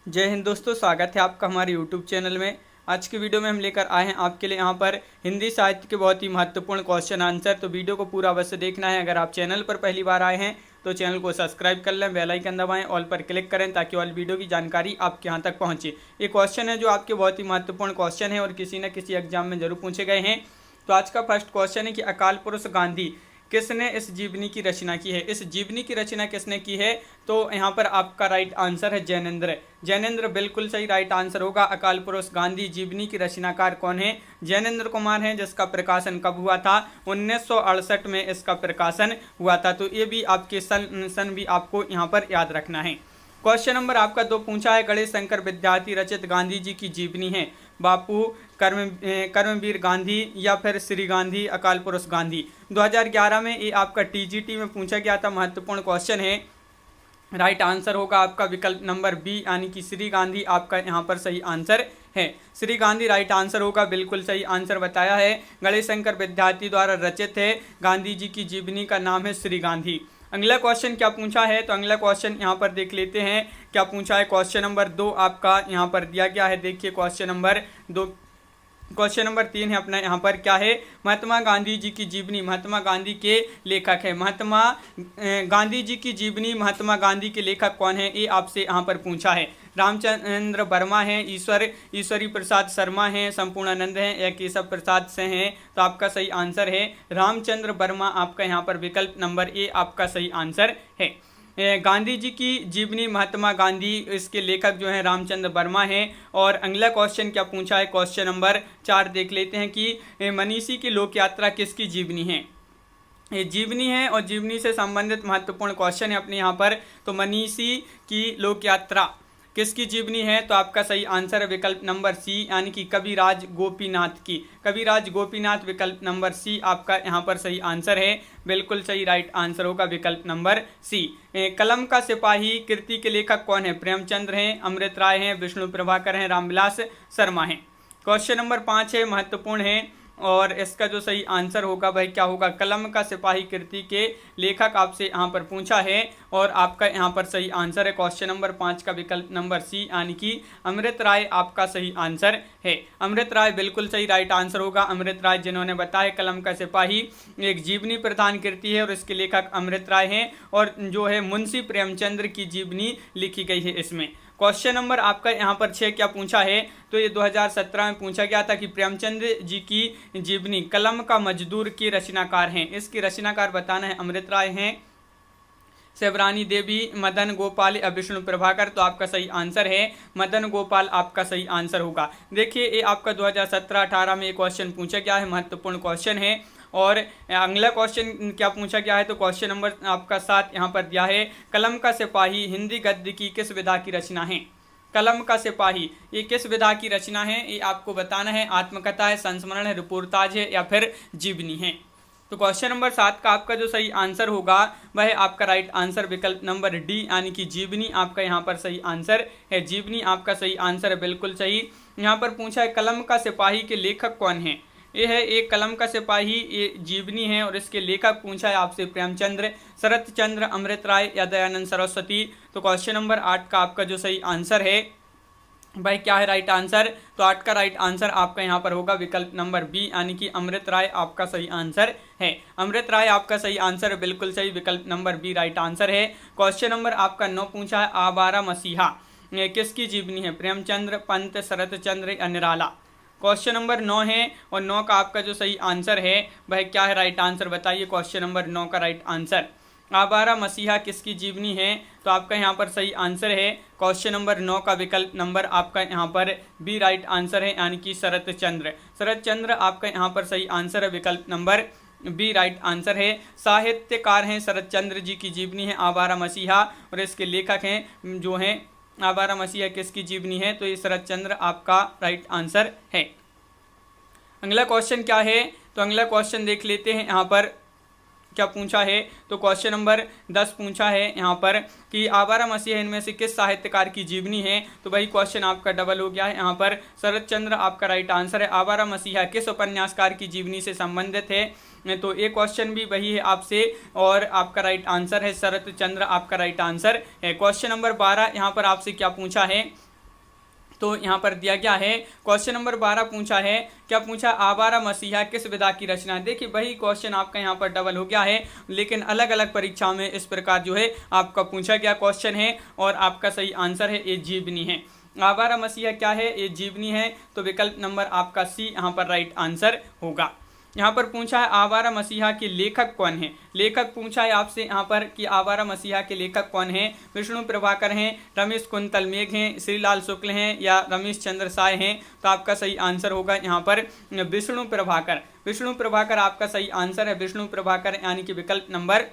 जय हिंद दोस्तों, स्वागत है आपका हमारे YouTube चैनल में। आज की वीडियो में हम लेकर आए हैं आपके लिए यहाँ पर हिंदी साहित्य के बहुत ही महत्वपूर्ण क्वेश्चन आंसर। तो वीडियो को पूरा अवश्य देखना है। अगर आप चैनल पर पहली बार आए हैं तो चैनल को सब्सक्राइब कर लें, बेल आइकन दबाएं, ऑल पर क्लिक करें ताकि ऑल वीडियो की जानकारी आपके यहाँ तक पहुँचे। ये क्वेश्चन है जो आपके बहुत ही महत्वपूर्ण क्वेश्चन है और किसी न किसी एग्जाम में जरूर पूछे गए हैं। तो आज का फर्स्ट क्वेश्चन है कि अकाल पुरुष गांधी किसने इस जीवनी की रचना की है। इस जीवनी की रचना किसने की है? तो यहाँ पर आपका राइट आंसर है जैनेंद्र। जैनेंद्र बिल्कुल सही राइट आंसर होगा। अकाल पुरुष गांधी जीवनी की रचनाकार कौन है? जैनेंद्र कुमार हैं, जिसका प्रकाशन कब हुआ था? 1968 में इसका प्रकाशन हुआ था। तो ये भी आपके सन भी आपको यहाँ पर याद रखना है। क्वेश्चन नंबर आपका 2 पूछा है, गणेश शंकर विद्यार्थी रचित गांधी जी की जीवनी है बापू, कर्मवीर गांधी या फिर श्री गांधी, अकाल पुरुष गांधी। 2011 में ये आपका टीजीटी में पूछा गया था, महत्वपूर्ण क्वेश्चन है। राइट आंसर होगा आपका विकल्प नंबर बी यानी कि श्री गांधी आपका यहाँ पर सही आंसर है। श्री गांधी राइट आंसर होगा, बिल्कुल सही आंसर बताया है। गणेश शंकर विद्यार्थी द्वारा रचित है गांधी जी की जीवनी का नाम है श्री गांधी। अगला क्वेश्चन क्या पूछा है? तो अगला क्वेश्चन यहाँ पर देख लेते हैं क्या पूछा है। क्वेश्चन नंबर 2 आपका यहाँ पर दिया गया है। देखिए क्वेश्चन नंबर 2, क्वेश्चन नंबर 3 है अपना यहाँ पर क्या है? महात्मा गांधी जी की जीवनी, महात्मा गांधी के लेखक है। महात्मा गांधी जी की जीवनी, महात्मा गांधी के लेखक कौन है? ये आपसे यहाँ पर पूछा है। रामचंद्र वर्मा हैं, ईश्वरी प्रसाद शर्मा हैं, संपूर्णानंद हैं या केशव प्रसाद से हैं? तो आपका सही आंसर है रामचंद्र वर्मा। आपका यहाँ पर विकल्प नंबर ए आपका सही आंसर है। गांधी जी की जीवनी महात्मा गांधी, इसके लेखक जो हैं रामचंद्र वर्मा हैं। और अगला क्वेश्चन क्या पूछा है? क्वेश्चन नंबर 4 देख लेते हैं कि मनीषी की लोक यात्रा किसकी जीवनी है? ये जीवनी है और जीवनी से संबंधित महत्वपूर्ण क्वेश्चन है अपने यहाँ पर। तो मनीषी की लोक यात्रा किसकी जीवनी है? तो आपका सही आंसर है विकल्प नंबर सी यानी कि कविराज गोपीनाथ की। कविराज गोपीनाथ विकल्प नंबर सी आपका यहाँ पर सही आंसर है। बिल्कुल सही राइट आंसर होगा विकल्प नंबर सी। कलम का सिपाही कृति के लेखक कौन है? प्रेमचंद्र हैं, अमृत राय हैं, विष्णु प्रभाकर हैं, रामविलास शर्मा हैं। क्वेश्चन नंबर 5 है, महत्वपूर्ण है और इसका जो सही आंसर होगा वह क्या होगा? कलम का सिपाही कृति के लेखक आपसे यहाँ पर पूछा है और आपका यहाँ पर सही आंसर है क्वेश्चन नंबर 5 का विकल्प नंबर सी यानी कि अमृत राय आपका सही आंसर है। अमृत राय बिल्कुल सही राइट आंसर होगा। अमृत राय जिन्होंने बताया कलम का सिपाही एक जीवनी प्रधान कृति है और इसके लेखक अमृत राय हैं और जो है मुंशी प्रेमचंद्र की जीवनी लिखी गई है इसमें। क्वेश्चन नंबर आपका यहाँ पर 6 क्या पूछा है? तो ये 2017 में पूछा गया था कि प्रेमचंद जी की जीवनी कलम का मजदूर के रचनाकार हैं। इसके रचनाकार बताना है अमृत राय हैं, शिवरानी देवी, मदन गोपाल या विष्णु प्रभाकर। तो आपका सही आंसर है मदन गोपाल आपका सही आंसर होगा। देखिए ये आपका 2017-18 में ये क्वेश्चन पूछा गया है, महत्वपूर्ण क्वेश्चन है। और अगला क्वेश्चन क्या पूछा गया है? तो क्वेश्चन नंबर आपका 7 यहाँ पर दिया है, कलम का सिपाही हिंदी गद्य की किस विधा की रचना है? कलम का सिपाही ये किस विधा की रचना है? ये आपको बताना है। आत्मकथा है, संस्मरण है, रिपोर्टाज है या फिर जीवनी है? तो क्वेश्चन नंबर 7 का आपका जो सही आंसर होगा वह आपका राइट आंसर विकल्प नंबर डी यानी कि जीवनी आपका यहाँ पर सही आंसर है। जीवनी आपका सही आंसर है, बिल्कुल सही। यहाँ पर पूछा है कलम का सिपाही के लेखक कौन है? ये है एक कलम का सिपाही, ये जीवनी है और इसके लेखक पूछा है आपसे प्रेमचंद्र, शरत चंद्र, अमृत राय या दयानंद सरस्वती। तो क्वेश्चन नंबर 8 का आपका जो सही आंसर है भाई क्या है राइट आंसर? तो 8 का राइट आंसर आपका यहाँ पर होगा विकल्प नंबर बी यानी कि अमृत राय आपका सही आंसर है। अमृत राय आपका सही आंसर है, बिल्कुल सही, विकल्प नंबर बी राइट आंसर है। क्वेश्चन नंबर आपका 9 पूछा है, आवारा मसीहा किसकी जीवनी है? प्रेमचंद्र, पंत, शरत चंद्र या निराला। क्वेश्चन नंबर 9 है और 9 का आपका जो सही आंसर है वह क्या है? राइट आंसर बताइए। क्वेश्चन नंबर 9 का राइट आंसर आवारा मसीहा किसकी जीवनी है? तो आपका यहाँ पर सही आंसर है क्वेश्चन नंबर 9 का विकल्प नंबर आपका यहाँ पर बी राइट आंसर है यानी कि शरत चंद्र। शरत चंद्र आपका यहाँ पर सही आंसर है, विकल्प नंबर बी राइट आंसर है। साहित्यकार हैं शरत चंद्र जी की जीवनी है आवारा मसीहा और इसके लेखक हैं जो हैं आवारा मसीहा किसकी जीवनी है? तो ये शरत चंद्र आपका राइट आंसर है। अगला क्वेश्चन क्या है? तो अगला क्वेश्चन देख लेते हैं यहाँ पर क्या पूछा है। तो क्वेश्चन नंबर 10 पूछा है यहाँ पर कि आवारा मसीहा इनमें से किस साहित्यकार की जीवनी है? तो वही क्वेश्चन आपका डबल हो गया है यहाँ पर। शरत चंद्र आपका राइट आंसर है। आवारा मसीहा किस उपन्यासकार की जीवनी से संबंधित है? तो ये क्वेश्चन भी वही है आपसे और आपका राइट आंसर है शरत चंद्र आपका राइट आंसर है। क्वेश्चन नंबर 12 यहाँ पर आपसे क्या पूछा है तो यहाँ पर दिया गया है क्वेश्चन नंबर 12 पूछा है, क्या पूछा, आवारा मसीहा किस विधा की रचना है। देखिए वही क्वेश्चन आपका यहाँ पर डबल हो गया है, लेकिन अलग अलग परीक्षाओं में इस प्रकार जो है आपका पूछा गया क्वेश्चन है और आपका सही आंसर है ये जीवनी है। आवारा मसीहा क्या है, ये जीवनी है, तो विकल्प नंबर आपका सी यहाँ पर राइट आंसर होगा। यहाँ पर पूछा है आवारा मसीहा के लेखक कौन है। लेखक पूछा है आपसे यहाँ पर कि आवारा मसीहा के लेखक कौन है। विष्णु प्रभाकर हैं, रमेश कुंतल मेघ हैं, श्रीलाल शुक्ल हैं या रमेश चंद्र साय हैं। तो आपका सही आंसर होगा यहाँ पर विष्णु प्रभाकर। विष्णु प्रभाकर आपका सही आंसर है, विष्णु प्रभाकर यानी कि विकल्प नंबर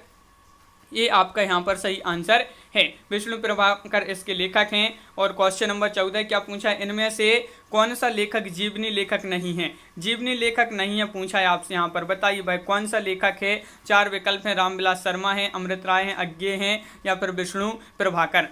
ये आपका यहाँ पर सही आंसर है। विष्णु प्रभाकर इसके लेखक हैं। और क्वेश्चन नंबर 14 क्या पूछा है, इनमें से कौन सा लेखक जीवनी लेखक नहीं है। जीवनी लेखक नहीं है पूछा है आपसे यहाँ पर, बताइए भाई कौन सा लेखक है। 4 विकल्प हैं, रामविलास शर्मा हैं, अमृत राय हैं, अज्ञे हैं या फिर विष्णु प्रभाकर।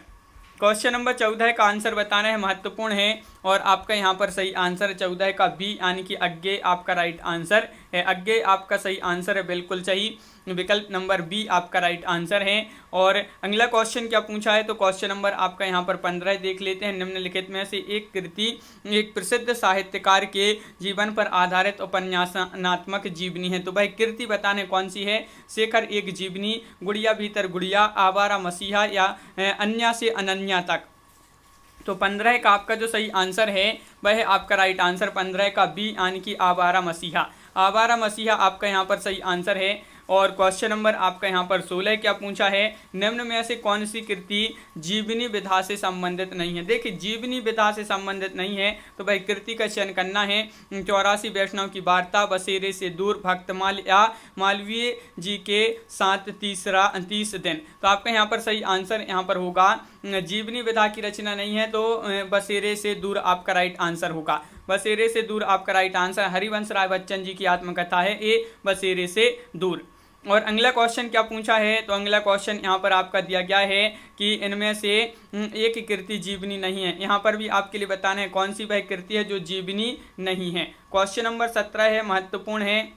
क्वेश्चन नंबर 14 का आंसर बताना है, महत्वपूर्ण है और आपका यहाँ पर सही आंसर 14 का बी यानी कि अज्ञे आपका राइट आंसर है। अज्ञे आपका सही आंसर है, बिल्कुल सही, विकल्प नंबर बी आपका राइट आंसर है। और अगला क्वेश्चन क्या पूछा है, तो क्वेश्चन नंबर आपका यहाँ पर 15 देख लेते हैं। निम्नलिखित में से एक कृति एक प्रसिद्ध साहित्यकार के जीवन पर आधारित उपन्यासात्मक जीवनी है। तो भाई कृति बताने कौन सी है, शेखर एक जीवनी, गुड़िया भीतर गुड़िया, आवारा मसीहा या अन्या से अनन्या तक। तो 15 का आपका जो सही आंसर है वह है आपका राइट आंसर 15 का बी यानी कि आवारा मसीहा। आवारा मसीहा आपका यहाँ पर सही आंसर है। और क्वेश्चन नंबर आपका यहाँ पर 16 क्या पूछा है, निम्न में से कौन सी कृति जीवनी विधा से संबंधित नहीं है। देखिए जीवनी विधा से संबंधित नहीं है तो भाई कृति का चयन करना है। 84 वैष्णव की वार्ता, बसेरे से दूर, भक्तमाल या मालवीय जी के साथ 30 दिन। तो आपका यहाँ पर सही आंसर यहाँ पर होगा जीवनी विधा की रचना नहीं है तो बसेरे से दूर आपका राइट आंसर होगा। बसेरे से दूर आपका राइट आंसर हरिवंश राय बच्चन जी की आत्मकथा है ये बसेरे से दूर। और अगला क्वेश्चन क्या पूछा है, तो अगला क्वेश्चन यहाँ पर आपका दिया गया है कि इनमें से एक कृति जीवनी नहीं है। यहाँ पर भी आपके लिए बताना है कौन सी वह कृति है जो जीवनी नहीं है। क्वेश्चन नंबर 17 है, महत्वपूर्ण है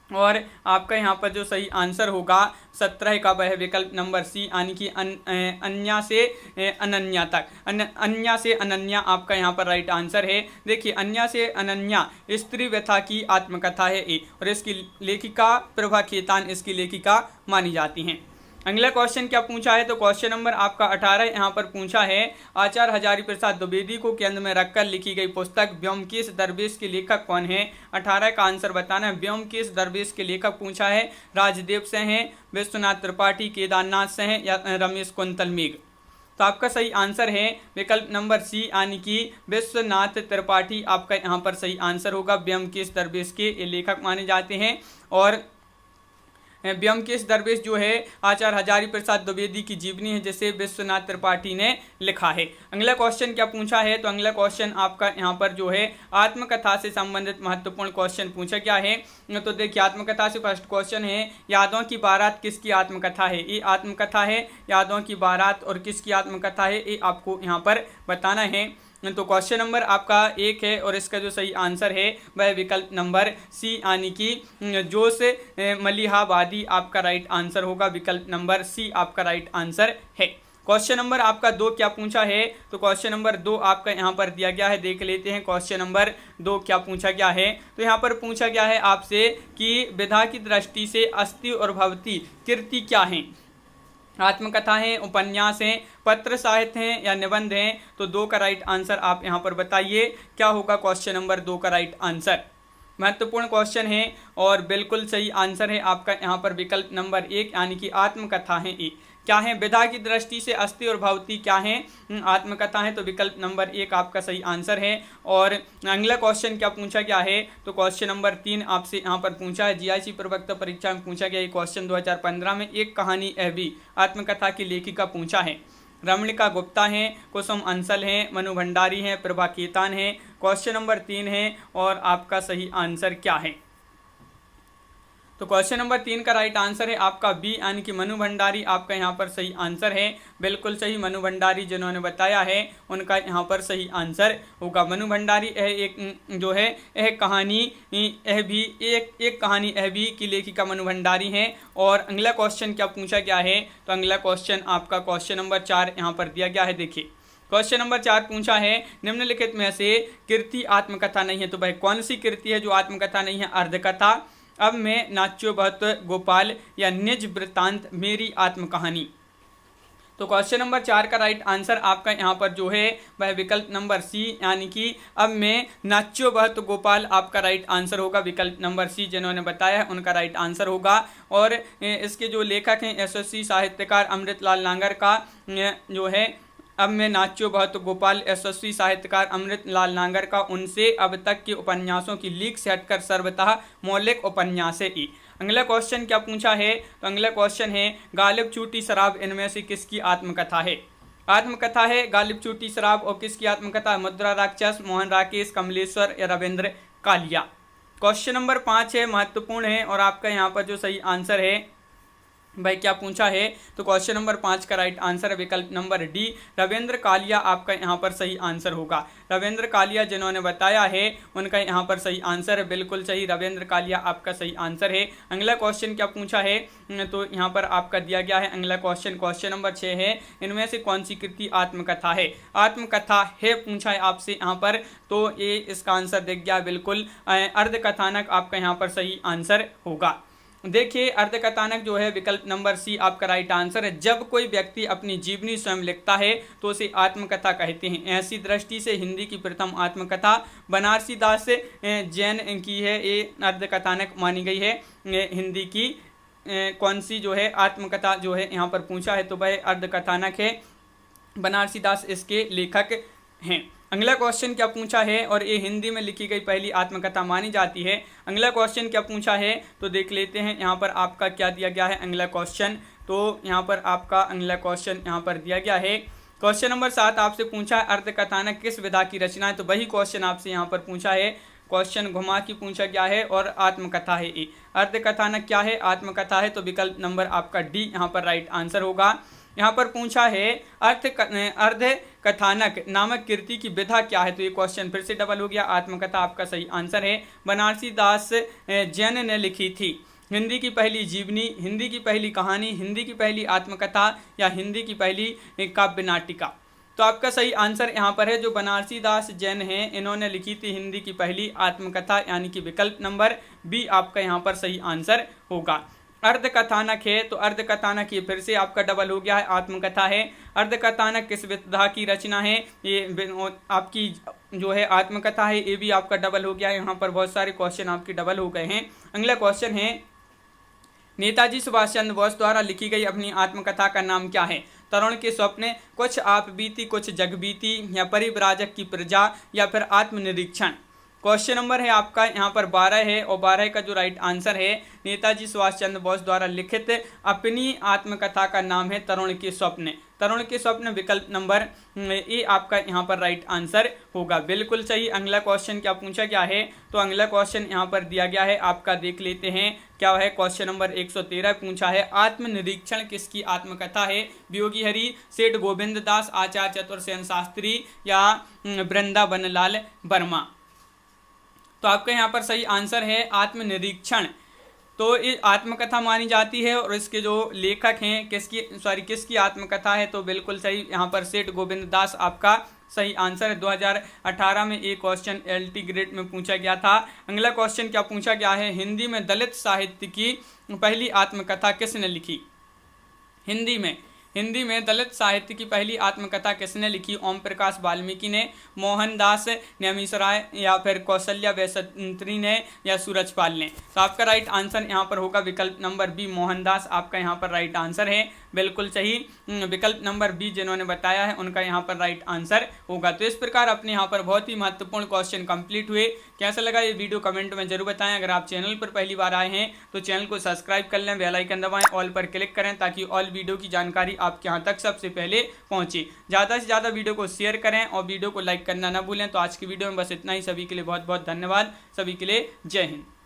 और आपका यहाँ पर जो सही आंसर होगा 17 का वह विकल्प नंबर सी यानी कि अन्या से अनन्या तक। अन्या से अनन्या आपका यहाँ पर राइट आंसर है। देखिए अन्या से अनन्या स्त्री व्यथा की आत्मकथा है ये और इसकी लेखिका प्रभा खेतान इसकी लेखिका मानी जाती हैं। अगला क्वेश्चन क्या पूछा है, तो क्वेश्चन नंबर आपका 18 यहाँ पर पूछा है, आचार्य हजारी प्रसाद द्विवेदी को केंद्र में रखकर लिखी गई पुस्तक व्योमकेश दरवेश के लेखक कौन है। 18 का आंसर बताना है। व्योमकेश दरवेश के लेखक पूछा है, राजदेव से हैं, विश्वनाथ त्रिपाठी, केदारनाथ से हैं या रमेश कुंतल मेघ। तो आपका सही आंसर है विकल्प नंबर सी यानी कि विश्वनाथ त्रिपाठी आपका यहाँ पर सही आंसर होगा। व्योमकेश दरवेश के ये लेखक माने जाते हैं और व्योमकेश दरवेश जो है आचार्य हजारी प्रसाद द्विवेदी की जीवनी है जिसे विश्वनाथ त्रिपाठी ने लिखा है। अगला क्वेश्चन क्या पूछा है, तो अगला क्वेश्चन आपका यहाँ पर जो है आत्मकथा से संबंधित महत्वपूर्ण क्वेश्चन पूछा गया है। तो देखिए आत्मकथा से फर्स्ट क्वेश्चन है, यादों की बारात किसकी आत्मकथा है। ये आत्मकथा है यादों की बारात और किसकी आत्मकथा है ये आपको यहाँ पर बताना है। तो क्वेश्चन नंबर आपका 1 है और इसका जो सही आंसर है वह विकल्प नंबर सी यानी कि जोश मलिहाबादी आपका राइट आंसर होगा। विकल्प नंबर सी आपका राइट आंसर है। क्वेश्चन नंबर आपका 2 क्या पूछा है, तो क्वेश्चन नंबर 2 आपका यहाँ पर दिया गया है, देख लेते हैं क्वेश्चन नंबर 2 क्या पूछा गया है। तो यहाँ पर पूछा गया है आपसे कि विधा की दृष्टि से अस्ति और भवती कृति क्या है। आत्मकथा हैं, उपन्यास हैं, पत्र साहित्य हैं या निबंध हैं। तो 2 का राइट आंसर आप यहाँ पर बताइए क्या होगा। क्वेश्चन नंबर 2 का राइट आंसर महत्वपूर्ण क्वेश्चन है और बिल्कुल सही आंसर है आपका यहाँ पर विकल्प नंबर 1 यानी कि आत्मकथा है। ए क्या है, विधा की दृष्टि से अस्ति और भवती क्या है, आत्मकथा है। तो विकल्प नंबर 1 आपका सही आंसर है। और अगला क्वेश्चन क्या पूछा गया है, तो क्वेश्चन नंबर 3 आपसे यहाँ पर पूछा है, जीआईसी प्रवक्ता परीक्षा में पूछा गया ये क्वेश्चन 2015 में। एक कहानी भी आत्मकथा की लेखिका पूछा है। रमणिका गुप्ता हैं, कुसुम अंसल हैं, मनु भंडारी हैं, प्रभा केतान हैं। क्वेश्चन नंबर 3 है और आपका सही आंसर क्या है। तो क्वेश्चन नंबर 3 का राइट आंसर है आपका बी यानी कि मनु भंडारी आपका यहाँ पर सही आंसर है। बिल्कुल सही, मनु भंडारी जिन्होंने बताया है उनका यहाँ पर सही आंसर होगा। मनु भंडारी एक जो है यह कहानी एक कहानी भी की लेखिका मनु भंडारी हैं। और अगला क्वेश्चन क्या पूछा गया है, तो अगला क्वेश्चन आपका क्वेश्चन नंबर 4 यहाँ पर दिया गया है। देखिए क्वेश्चन नंबर 4 पूछा है निम्नलिखित में से कृति आत्मकथा नहीं है, तो भाई कौन सी कृति है जो आत्मकथा नहीं है? अर्धकथा, अब मैं नाच्यो बहुत गोपाल, या निज वृत्तांत, मेरी आत्मकहानी। तो क्वेश्चन नंबर 4 का राइट आंसर आपका यहाँ पर जो है वह विकल्प नंबर सी, यानी कि अब मैं नाच्यो बहुत गोपाल आपका राइट आंसर होगा। विकल्प नंबर सी जिन्होंने बताया है उनका राइट आंसर होगा। और इसके जो लेखक हैं यशस्वी साहित्यकार अमृतलाल नांगर का जो है अब मैं नाच्यो बहुत गोपाल, यशस्वी साहित्यकार अमृतलाल नांगर का उनसे अब तक के उपन्यासों की लीक से हटकर सर्वतः मौलिक उपन्यास है। अगला क्वेश्चन क्या पूछा है? तो अगला क्वेश्चन है गालिब चूटी शराब इनमें से किसकी आत्मकथा है? आत्मकथा है गालिब चूटी शराब, और किसकी आत्मकथा? मुद्रा राक्षस, मोहन राकेश, कमलेश्वर या रविंद्र कालिया। क्वेश्चन नंबर 5 है, महत्वपूर्ण है और आपका यहाँ पर जो सही आंसर है भाई क्या पूछा है? तो क्वेश्चन नंबर 5 का राइट आंसर है विकल्प नंबर डी, रविंद्र कालिया आपका यहाँ पर सही आंसर होगा। रविंद्र कालिया जिन्होंने बताया है उनका यहाँ पर सही आंसर है, बिल्कुल सही, रविंद्र कालिया आपका सही आंसर है। अगला क्वेश्चन क्या पूछा है? तो यहाँ पर आपका दिया गया है अगला क्वेश्चन, क्वेश्चन नंबर 6 है, इनमें से कौन सी कृति आत्मकथा है? आत्मकथा है पूछा है आपसे यहाँ पर, तो ये इसका आंसर दिख गया, बिल्कुल अर्धकथानक आपका यहाँ पर सही आंसर होगा। देखिए अर्धकथानक जो है विकल्प नंबर सी आपका राइट आंसर है। जब कोई व्यक्ति अपनी जीवनी स्वयं लिखता है तो उसे आत्मकथा कहते हैं। ऐसी दृष्टि से हिंदी की प्रथम आत्मकथा बनारसी दास जैन की है, ये अर्धकथानक मानी गई है। हिंदी की कौन सी जो है आत्मकथा जो है यहाँ पर पूछा है, तो वह अर्धकथानक है, बनारसी दास इसके लेखक हैं। अगला क्वेश्चन क्या पूछा है? और ये हिंदी में लिखी गई पहली आत्मकथा मानी जाती है। अगला क्वेश्चन क्या पूछा है तो देख लेते हैं यहाँ पर आपका क्या दिया गया है अगला क्वेश्चन। तो यहाँ पर आपका अगला क्वेश्चन यहाँ पर दिया गया है, क्वेश्चन नंबर 7 आपसे पूछा है अर्धकथानक किस विधा की रचना है, तो वही क्वेश्चन आपसे यहाँ पर पूछा है, क्वेश्चन घुमा की पूछा गया है और आत्मकथा है ये। अर्धकथानक क्या है? आत्मकथा है, तो विकल्प नंबर आपका डी यहाँ पर राइट आंसर होगा। यहाँ पर पूछा है अर्ध कथानक नामक कृति की विधा क्या है, तो ये क्वेश्चन फिर से डबल हो गया। आत्मकथा आपका सही आंसर है, बनारसी दास जैन ने लिखी थी। हिंदी की पहली जीवनी, हिंदी की पहली कहानी, हिंदी की पहली आत्मकथा या हिंदी की पहली काव्य नाटिका। तो आपका सही आंसर यहाँ पर है जो बनारसी दास जैन हैं इन्होंने लिखी थी हिंदी की पहली आत्मकथा, यानी कि विकल्प नंबर बी आपका यहाँ पर सही आंसर होगा। अर्धकथानक है, तो अर्धकथानक ये फिर से आपका डबल हो गया है, आत्मकथा है। अर्धकथानक किस विधा की रचना है, ये आपकी जो है आत्मकथा है, ये भी आपका डबल हो गया है। यहाँ पर बहुत सारे क्वेश्चन आपके डबल हो गए हैं। अगला क्वेश्चन है नेताजी सुभाष चंद्र बोस द्वारा लिखी गई अपनी आत्मकथा का नाम क्या है? तरुण के स्वप्न, कुछ आप बीती कुछ जग बीती, या परिव्राजक की प्रजा, या फिर आत्मनिरीक्षण। क्वेश्चन नंबर है आपका यहाँ पर 12 है और 12 का जो राइट आंसर है नेताजी सुभाष चंद्र बोस द्वारा लिखित अपनी आत्मकथा का नाम है तरुण के स्वप्न। तरुण के स्वप्न विकल्प नंबर ए आपका यहाँ पर राइट आंसर होगा, बिल्कुल सही। अगला क्वेश्चन क्या पूछा गया है, तो अगला क्वेश्चन यहाँ पर दिया गया है आपका, देख लेते हैं क्या है। क्वेश्चन नंबर 113 पूछा है आत्मनिरीक्षण किसकी आत्मकथा है? वियोगी हरि, सेठ गोविंद दास, आचार्य चतुर्सेन शास्त्री, या वृंदावन लाल वर्मा। तो आपका यहाँ पर सही आंसर है आत्मनिरीक्षण। तो ये आत्मकथा मानी जाती है और इसके जो लेखक हैं किसकी आत्मकथा है, तो बिल्कुल सही यहाँ पर सेठ गोविंद दास आपका सही आंसर है। 2018 में एक क्वेश्चन LT ग्रेड में पूछा गया था। अगला क्वेश्चन क्या पूछा गया है, हिंदी में दलित साहित्य की पहली आत्मकथा किसने लिखी? हिंदी में दलित साहित्य की पहली आत्मकथा किसने लिखी? ओम प्रकाश वाल्मीकि ने, मोहनदास नेमिशराय, या फिर कौशल्या वैसंत्री ने, या सूरजपाल ने। तो आपका राइट आंसर यहाँ पर होगा विकल्प नंबर बी, मोहनदास आपका यहाँ पर राइट आंसर है, बिल्कुल सही। विकल्प नंबर बी जिन्होंने बताया है उनका यहाँ पर राइट आंसर होगा। तो इस प्रकार अपने यहाँ पर बहुत ही महत्वपूर्ण क्वेश्चन कंप्लीट हुए। कैसा लगा ये वीडियो कमेंट में जरूर बताएं। अगर आप चैनल पर पहली बार आए हैं तो चैनल को सब्सक्राइब कर लें, बेल आइकन दबाएं, ऑल पर क्लिक करें ताकि ऑल वीडियो की जानकारी आपके यहाँ तक सबसे पहले पहुँचे। ज़्यादा से ज़्यादा वीडियो को शेयर करें और वीडियो को लाइक करना ना भूलें। तो आज की वीडियो में बस इतना ही। सभी के लिए बहुत बहुत धन्यवाद। सभी के लिए जय हिंद।